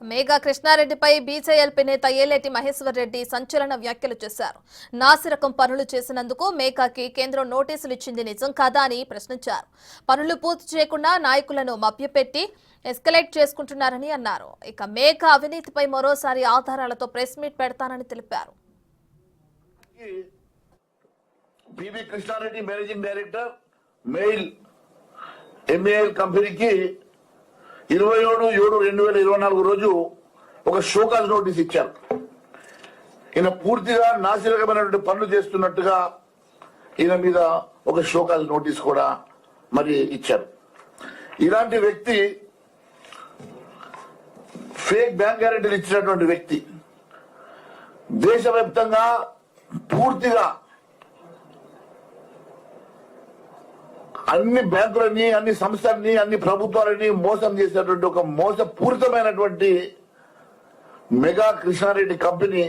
Megha కృష్ణారెడ్డిపై BJLP నేత ఏలేటి మహేశ్వర్ రెడ్డి సంచలన వ్యాఖ్యలు చేశారు. నాసిరకం పనులు చేసినందుకు మేఘాకి కేంద్రం నోటీసులు ఇచ్చింది నిజం కాదా అని ప్రశ్నించారు. పనులు పూర్తి చేయకుండా నాయకులను మభ్యపెట్టి ఎస్కలేట్ చేసుకుంటున్నారని అన్నారు. ఇక మేఘా అవినీతిపై మరోసారి ఆధారాలతో ప్రెస్ మీట్ పెడతానని తెలిపారు. PV Krishna Reddy managing director MEIL MAL కంపెనీకి 27/7/2024 రోజు ఒక షోకాజ్ నోటీస్ ఇచ్చారు. ఈయన పూర్తిగా నాసిరకమైనటువంటి పనులు చేస్తున్నట్టుగా ఈయన మీద ఒక షోకాజ్ నోటీస్ కూడా మరి ఇచ్చారు. ఇలాంటి వ్యక్తి ఫేక్ బ్యాంక్ గ్యారెంటీలు ఇచ్చినటువంటి వ్యక్తి దేశవ్యాప్తంగా పూర్తిగా అన్ని బ్యాంకులని, అన్ని సంస్థలని, అన్ని ప్రభుత్వాలని మోసం చేసేటువంటి ఒక మోసపూరితమైనటువంటి మెగా కృష్ణారెడ్డి కంపెనీ